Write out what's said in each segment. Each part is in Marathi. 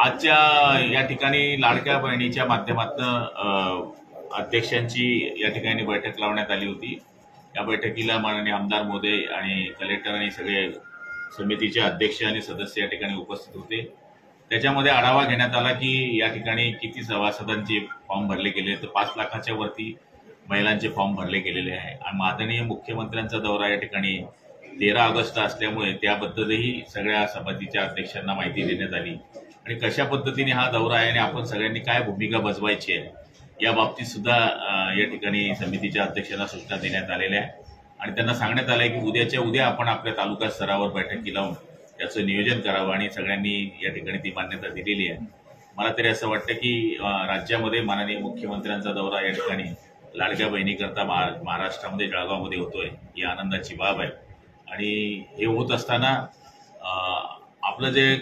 आजच्या या ठिकाणी लाडक्या बहिणीच्या माध्यमातून अध्यक्षांची या ठिकाणी बैठक लावण्यात आली होती। या बैठकीला माननीय आमदार महोदय आणि कलेक्टर आणि सगळे समितीचे अध्यक्ष आणि सदस्य या ठिकाणी उपस्थित होते। त्याच्यामध्ये आढावा घेण्यात आला की या ठिकाणी किती सभासदांचे फॉर्म भरले गेले, तर 5 लाखाच्या वरती महिलांचे फॉर्म भरले गेलेले आहे। आणि माननीय मुख्यमंत्र्यांचा दौरा या ठिकाणी 13 ऑगस्ट असल्यामुळे त्याबद्दलही सगळ्या समितीच्या अध्यक्षांना माहिती देण्यात आली आणि कशा पद्धतीने हा दौरा आहे आणि आपण सगळ्यांनी काय भूमिका बजवायची आहे या बाबतीत सुद्धा या ठिकाणी समितीच्या अध्यक्षांना सूचना देण्यात आलेल्या आहे आणि त्यांना सांगण्यात आलं की उद्याच्या उद्या आपण आपल्या तालुका स्तरावर बैठकी लावून याचं नियोजन करावं आणि सगळ्यांनी या ठिकाणी ती मान्यता दिलेली आहे। मला तरी असं वाटतं की राज्यामध्ये माननीय मुख्यमंत्र्यांचा दौरा या ठिकाणी लाडक्या बहिणीकरता महाराष्ट्रामध्ये जळगावमध्ये होतोय ही आनंदाची बाब आहे आणि हे होत असताना आपलं जे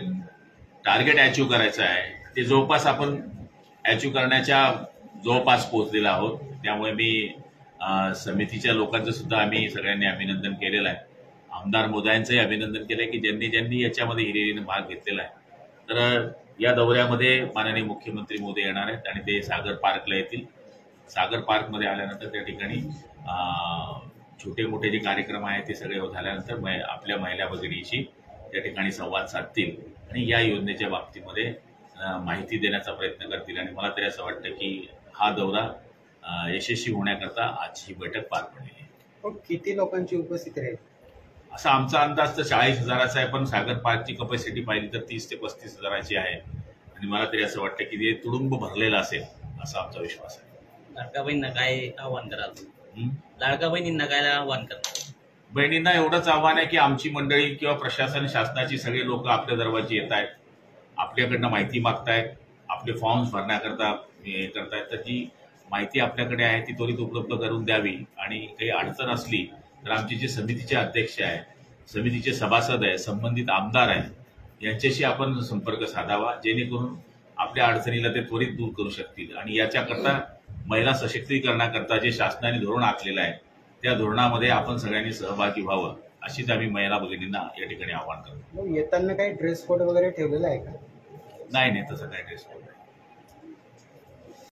टार्गेट अचीव करायचं आहे ते जवळपास आपण अचीव करण्याच्या जवळपास पोहोचलेलो आहोत। त्यामुळे मी समितीच्या लोकांचं सुद्धा आम्ही सगळ्यांनी अभिनंदन केलेलं आहे। आमदार महोदयांचंही अभिनंदन केलंय की ज्यांनी याच्यामध्ये हिरिरीने भाग घेतलेला आहे। तर या दौऱ्यामध्ये माननीय मुख्यमंत्री महोदय येणार आहेत आणि ते सागर पार्कला येतील। सागर पार्कमध्ये आल्यानंतर त्या ठिकाणी छोटे मोठे जे कार्यक्रम आहेत ते सगळे झाल्यानंतर आपल्या महिला भगिनीशी त्या ठिकाणी संवाद साधतील आणि या योजनेच्या बाबतीमध्ये माहिती देण्याचा प्रयत्न करतील आणि मला तरी असं वाटतं की हा दौरा यशस्वी होण्याकरता आजची ही बैठक पार पडली। किती लोकांची उपस्थिती राहील असा आमचा अंदाज तर 40,000चा आहे, पण सागर पार्कची कपॅसिटी पाहिली तर 30 ते 35,000ची आहे आणि मला तरी असं वाटतं की ते तुडुंब भरलेलं असेल असा आमचा विश्वास आहे। लाडक्या बहिणींना काय आव्हान कराल? लाडक्या बहिणींना काय आव्हान करणार? बहिणींना एवढंच आव्हान आहे की आमची मंडळी किंवा प्रशासन शासनाची सगळे लोक आपल्या दरवाजी येत आहेत, आपल्याकडनं माहिती मागतायत, आपले फॉर्म्स भरण्याकरता हे करतायत, तर जी माहिती आपल्याकडे आहे ती त्वरित उपलब्ध करून द्यावी आणि काही अडचण असली तर आमचे जे समितीचे अध्यक्ष आहे, समितीचे सभासद आहे, संबंधित आमदार आहे यांच्याशी आपण संपर्क साधावा जेणेकरून आपल्या अडचणीला ते त्वरित दूर करू शकतील आणि याच्याकरता महिला सशक्तीकरणाकरता जे शासनाने धोरण आखलेलं आहे त्या धोरणामध्ये आपण सगळ्यांनी सहभागी व्हावं अशीच आम्ही महिला भगिनींना या ठिकाणी आवाहन करतो। येताना काही ड्रेस कोड वगैरे ठेवलेला आहे का? नाही, तसं काही ड्रेस कोड नाही।